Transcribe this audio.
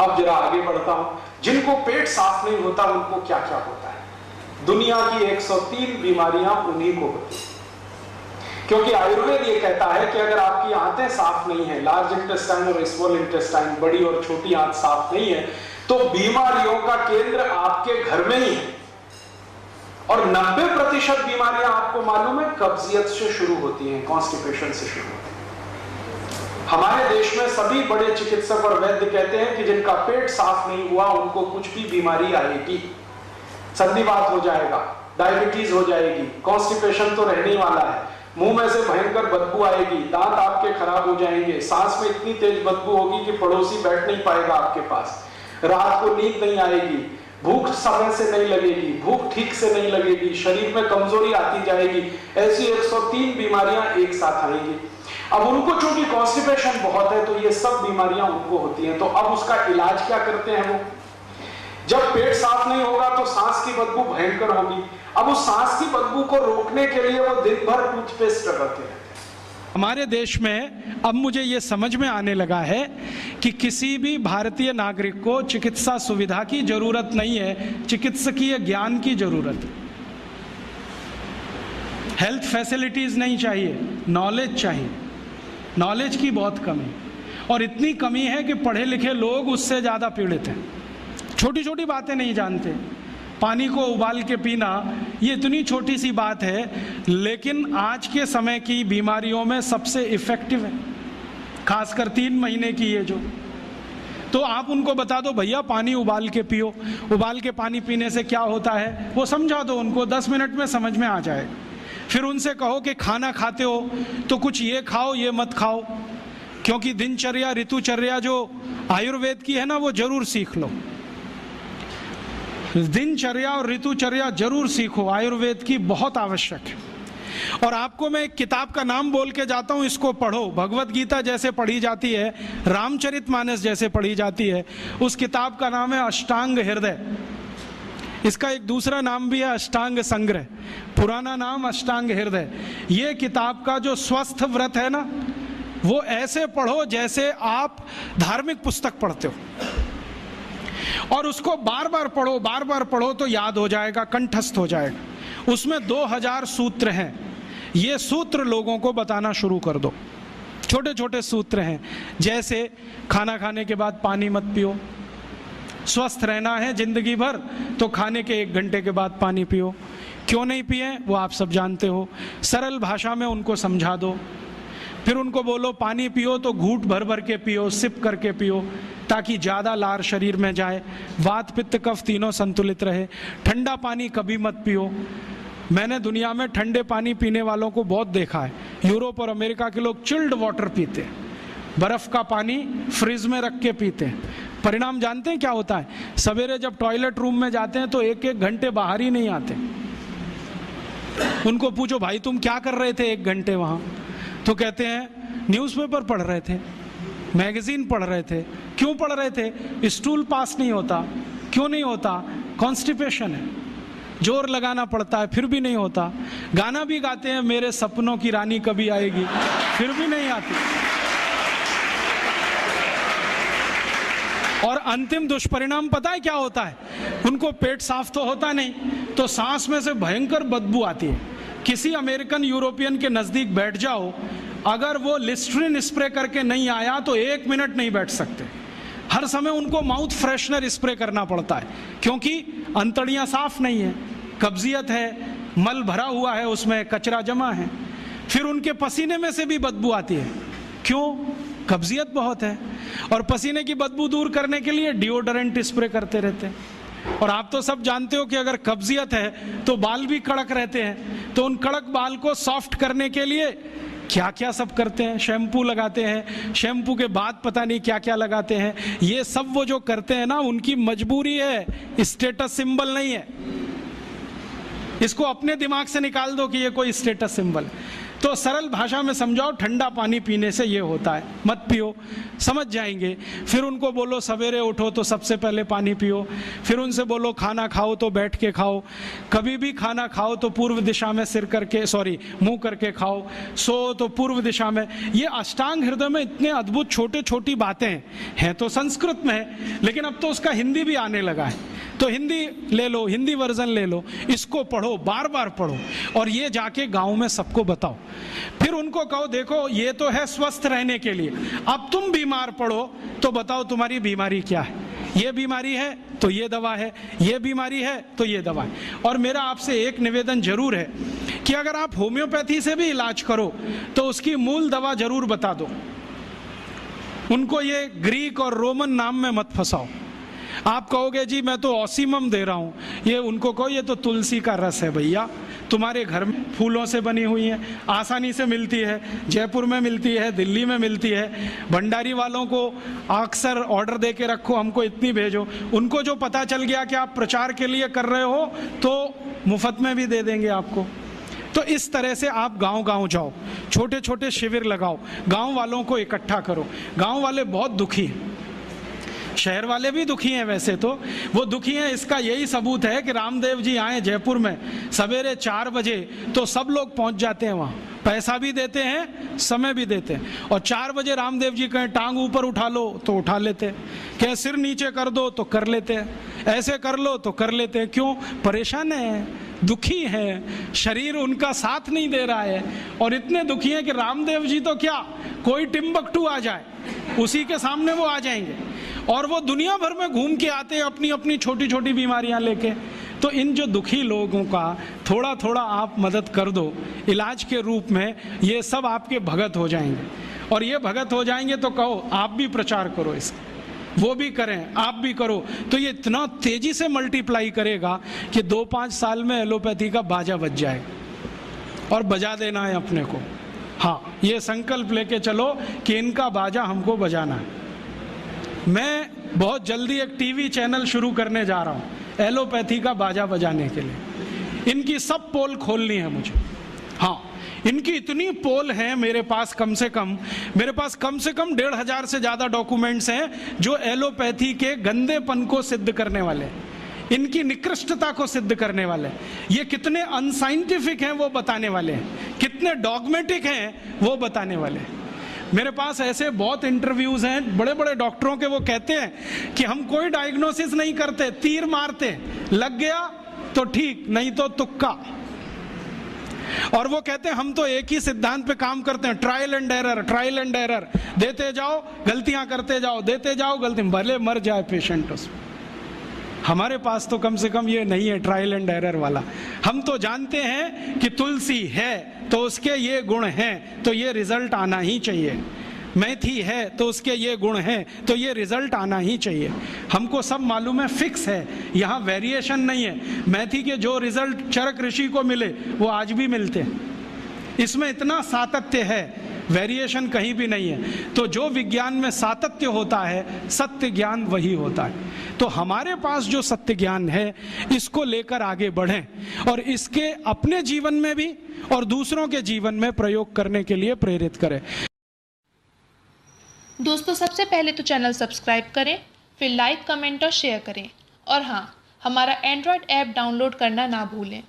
अब जरा आगे बढ़ता हूं, जिनको पेट साफ नहीं होता उनको क्या क्या होता है। दुनिया की 103 बीमारियां उन्हीं को होती है, क्योंकि आयुर्वेद ये कहता है कि अगर आपकी आंतें साफ नहीं है, लार्ज इंटेस्टाइन और स्मॉल इंटेस्टाइन, बड़ी और छोटी आंत साफ नहीं है, तो बीमारियों का केंद्र आपके घर में ही है। और 90% बीमारियां आपको मालूम है कब्जियत से शुरू होती हैं, कॉन्स्टिपेशन से शुरू होती हैं। हमारे देश में सभी बड़े चिकित्सक और वैद्य कहते हैं कि जिनका पेट साफ नहीं हुआ उनको कुछ भी बीमारी आएगी, संधिवात हो जाएगा, डायबिटीज हो जाएगी, कॉन्स्टिपेशन तो रहने वाला है, मुंह में से भयंकर बदबू आएगी, दांत आपके खराब हो जाएंगे, सांस में इतनी तेज बदबू होगी कि पड़ोसी बैठ नहीं पाएगा आपके पास, रात को नींद नहीं आएगी, भूख समय से नहीं लगेगी, भूख ठीक से नहीं लगेगी, शरीर में कमजोरी आती जाएगी। ऐसी 103 बीमारियां एक साथ आएंगी। अब उनको चूंकि कॉन्स्टिपेशन बहुत है तो ये सब बीमारियां उनको होती हैं। तो अब उसका इलाज क्या करते हैं वो? जब पेट साफ नहीं होगा तो सांस की बदबू भयंकर होगी। अब उस सांस की बदबू को रोकने के लिए वो दिन भर टूथपेस्ट रगड़ते हैं। हमारे देश में अब मुझे ये समझ में आने लगा है कि किसी भी भारतीय नागरिक को चिकित्सा सुविधा की जरूरत नहीं है, चिकित्सकीय ज्ञान की जरूरत है। हेल्थ फैसिलिटीज नहीं चाहिए, नॉलेज चाहिए। नॉलेज की बहुत कमी, और इतनी कमी है कि पढ़े लिखे लोग उससे ज़्यादा पीड़ित हैं। छोटी छोटी बातें नहीं जानते। पानी को उबाल के पीना ये इतनी छोटी सी बात है, लेकिन आज के समय की बीमारियों में सबसे इफेक्टिव है, खासकर 3 महीने की ये जो। तो आप उनको बता दो भैया पानी उबाल के पियो, उबाल के पानी पीने से क्या होता है वो समझा दो उनको, 10 मिनट में समझ में आ जाएगा। फिर उनसे कहो कि खाना खाते हो तो कुछ ये खाओ ये मत खाओ, क्योंकि दिनचर्या ऋतुचर्या जो आयुर्वेद की है ना वो जरूर सीख लो। दिनचर्या और ऋतुचर्या जरूर सीखो, आयुर्वेद की बहुत आवश्यक है। और आपको मैं एक किताब का नाम बोल के जाता हूं, इसको पढ़ो। भगवत गीता जैसे पढ़ी जाती है, रामचरितमानस जैसे पढ़ी जाती है, उस किताब का नाम है अष्टांग हृदय। इसका एक दूसरा नाम भी है अष्टांग संग्रह, पुराना नाम अष्टांग हृदय। ये किताब का जो स्वस्थ व्रत है ना, वो ऐसे पढ़ो जैसे आप धार्मिक पुस्तक पढ़ते हो, और उसको बार बार पढ़ो तो याद हो जाएगा, कंठस्थ हो जाएगा। उसमें 2000 सूत्र हैं। ये सूत्र लोगों को बताना शुरू कर दो। छोटे छोटे सूत्र हैं, जैसे खाना खाने के बाद पानी मत पियो, स्वस्थ रहना है जिंदगी भर तो खाने के 1 घंटे के बाद पानी पियो। क्यों नहीं पिए वो आप सब जानते हो, सरल भाषा में उनको समझा दो। फिर उनको बोलो पानी पियो तो घूंट भर भर के पियो, सिप करके पियो, ताकि ज़्यादा लार शरीर में जाए, वात पित्त कफ तीनों संतुलित रहे। ठंडा पानी कभी मत पियो। मैंने दुनिया में ठंडे पानी पीने वालों को बहुत देखा है। यूरोप और अमेरिका के लोग चिल्ड वाटर पीते हैं, बर्फ़ का पानी फ्रिज में रख के पीते हैं। परिणाम जानते हैं क्या होता है? सवेरे जब टॉयलेट रूम में जाते हैं तो 1-1 घंटे बाहर ही नहीं आते। उनको पूछो भाई तुम क्या कर रहे थे 1 घंटे वहाँ? तो कहते हैं न्यूज़पेपर पढ़ रहे थे, मैगजीन पढ़ रहे थे। क्यों पढ़ रहे थे? स्टूल पास नहीं होता। क्यों नहीं होता? कॉन्स्टिपेशन है, जोर लगाना पड़ता है फिर भी नहीं होता। गाना भी गाते हैं मेरे सपनों की रानी कभी आएगी, फिर भी नहीं आती। और अंतिम दुष्परिणाम पता है क्या होता है? उनको पेट साफ तो होता नहीं, तो सांस में से भयंकर बदबू आती है। किसी अमेरिकन यूरोपियन के नज़दीक बैठ जाओ, अगर वो लिस्ट्रीन स्प्रे करके नहीं आया तो 1 मिनट नहीं बैठ सकते। हर समय उनको माउथ फ्रेशनर स्प्रे करना पड़ता है, क्योंकि अंतड़ियाँ साफ नहीं है, कब्जियत है, मल भरा हुआ है, उसमें कचरा जमा है। फिर उनके पसीने में से भी बदबू आती है। क्यों? कब्जियत बहुत है। और पसीने की बदबू दूर करने के लिए डिओडोरेंट स्प्रे करते रहते हैं। और आप तो सब जानते हो कि अगर कब्जियत है तो बाल भी कड़क रहते हैं, तो उन कड़क बाल को सॉफ्ट करने के लिए क्या क्या सब करते हैं। शैम्पू लगाते हैं, शैम्पू के बाद पता नहीं क्या क्या लगाते हैं। ये सब वो जो करते हैं ना, उनकी मजबूरी है, स्टेटस सिंबल नहीं है। इसको अपने दिमाग से निकाल दो कि ये कोई स्टेटस सिंबल है। तो सरल भाषा में समझाओ, ठंडा पानी पीने से ये होता है, मत पियो, समझ जाएंगे। फिर उनको बोलो सवेरे उठो तो सबसे पहले पानी पियो। फिर उनसे बोलो खाना खाओ तो बैठ के खाओ, कभी भी खाना खाओ तो पूर्व दिशा में मुंह करके खाओ, सो तो पूर्व दिशा में। ये अष्टांग हृदय में इतने अद्भुत छोटे छोटी बातें हैं तो संस्कृत में है, लेकिन अब तो उसका हिंदी भी आने लगा है, तो हिंदी ले लो, हिंदी वर्जन ले लो, इसको पढ़ो, बार बार पढ़ो और ये जाके गांव में सबको बताओ। फिर उनको कहो देखो ये तो है स्वस्थ रहने के लिए, अब तुम बीमार पड़ो तो बताओ तुम्हारी बीमारी क्या है, ये बीमारी है तो ये दवा है, ये बीमारी है तो ये दवा है। और मेरा आपसे एक निवेदन जरूर है कि अगर आप होम्योपैथी से भी इलाज करो तो उसकी मूल दवा जरूर बता दो, उनको ये ग्रीक और रोमन नाम में मत फंसाओ। आप कहोगे जी मैं तो ऑसिमम दे रहा हूँ, ये उनको कहो ये तो तुलसी का रस है भैया, तुम्हारे घर में फूलों से बनी हुई है, आसानी से मिलती है, जयपुर में मिलती है, दिल्ली में मिलती है। भंडारी वालों को अक्सर ऑर्डर दे के रखो, हमको इतनी भेजो, उनको जो पता चल गया कि आप प्रचार के लिए कर रहे हो तो मुफ्त में भी दे देंगे आपको। तो इस तरह से आप गांव गांव जाओ, छोटे छोटे शिविर लगाओ, गांव वालों को इकट्ठा करो। गांव वाले बहुत दुखी हैं, शहर वाले भी दुखी हैं, वैसे तो वो दुखी हैं, इसका यही सबूत है कि रामदेव जी आए जयपुर में सवेरे 4 बजे तो सब लोग पहुंच जाते हैं वहाँ, पैसा भी देते हैं, समय भी देते हैं। और 4 बजे रामदेव जी कहें टांग ऊपर उठा लो तो उठा लेते हैं, कहें सिर नीचे कर दो तो कर लेते हैं, ऐसे कर लो तो कर लेते हैं। क्यों? परेशान है, दुखी है, शरीर उनका साथ नहीं दे रहा है। और इतने दुखी हैं कि रामदेव जी तो क्या, कोई टिम्बकटू आ जाए उसी के सामने वो आ जाएंगे, और वो दुनिया भर में घूम के आते हैं अपनी अपनी छोटी छोटी बीमारियां लेके। तो इन जो दुखी लोगों का थोड़ा थोड़ा आप मदद कर दो इलाज के रूप में, ये सब आपके भगत हो जाएंगे। और ये भगत हो जाएंगे तो कहो आप भी प्रचार करो इसका, वो भी करें, आप भी करो, तो ये इतना तेजी से मल्टीप्लाई करेगा कि 2-5 साल में एलोपैथी का बाजा बज जाएगा। और बजा देना है अपने को, हाँ, ये संकल्प लेके चलो कि इनका बाजा हमको बजाना है। मैं बहुत जल्दी एक टीवी चैनल शुरू करने जा रहा हूँ एलोपैथी का बाजा बजाने के लिए। इनकी सब पोल खोलनी है मुझे, हाँ, इनकी इतनी पोल हैं मेरे पास, कम से कम 1,500 से ज़्यादा डॉक्यूमेंट्स हैं जो एलोपैथी के गंदेपन को सिद्ध करने वाले, इनकी निकृष्टता को सिद्ध करने वाले, ये कितने अनसाइंटिफिक हैं वो बताने वाले हैं, कितने डॉगमेटिक हैं वो बताने वाले हैं। मेरे पास ऐसे बहुत इंटरव्यूज हैं बड़े बड़े डॉक्टरों के, वो कहते हैं कि हम कोई डायग्नोसिस नहीं करते, तीर मारते, लग गया तो ठीक, नहीं तो तुक्का। और वो कहते हैं हम तो एक ही सिद्धांत पे काम करते हैं, ट्रायल एंड एरर, देते जाओ गलतियां करते जाओ, देते जाओ गलती, भले मर जाए पेशेंट उसमें। हमारे पास तो कम से कम ये नहीं है ट्रायल एंड एरर वाला। हम तो जानते हैं कि तुलसी है तो उसके ये गुण हैं तो ये रिजल्ट आना ही चाहिए, मेथी है तो उसके ये गुण हैं तो ये रिजल्ट आना ही चाहिए। हमको सब मालूम है, फिक्स है, यहाँ वेरिएशन नहीं है। मेथी के जो रिजल्ट चरक ऋषि को मिले वो आज भी मिलते हैं, इसमें इतना सातत्य है, वेरिएशन कहीं भी नहीं है। तो जो विज्ञान में सातत्य होता है, सत्य ज्ञान वही होता है। तो हमारे पास जो सत्य ज्ञान है इसको लेकर आगे बढ़ें और इसके अपने जीवन में भी और दूसरों के जीवन में प्रयोग करने के लिए प्रेरित करें। दोस्तों, सबसे पहले तो चैनल सब्सक्राइब करें, फिर लाइक, कमेंट और शेयर करें। और हाँ, हमारा एंड्रॉयड ऐप डाउनलोड करना ना भूलें।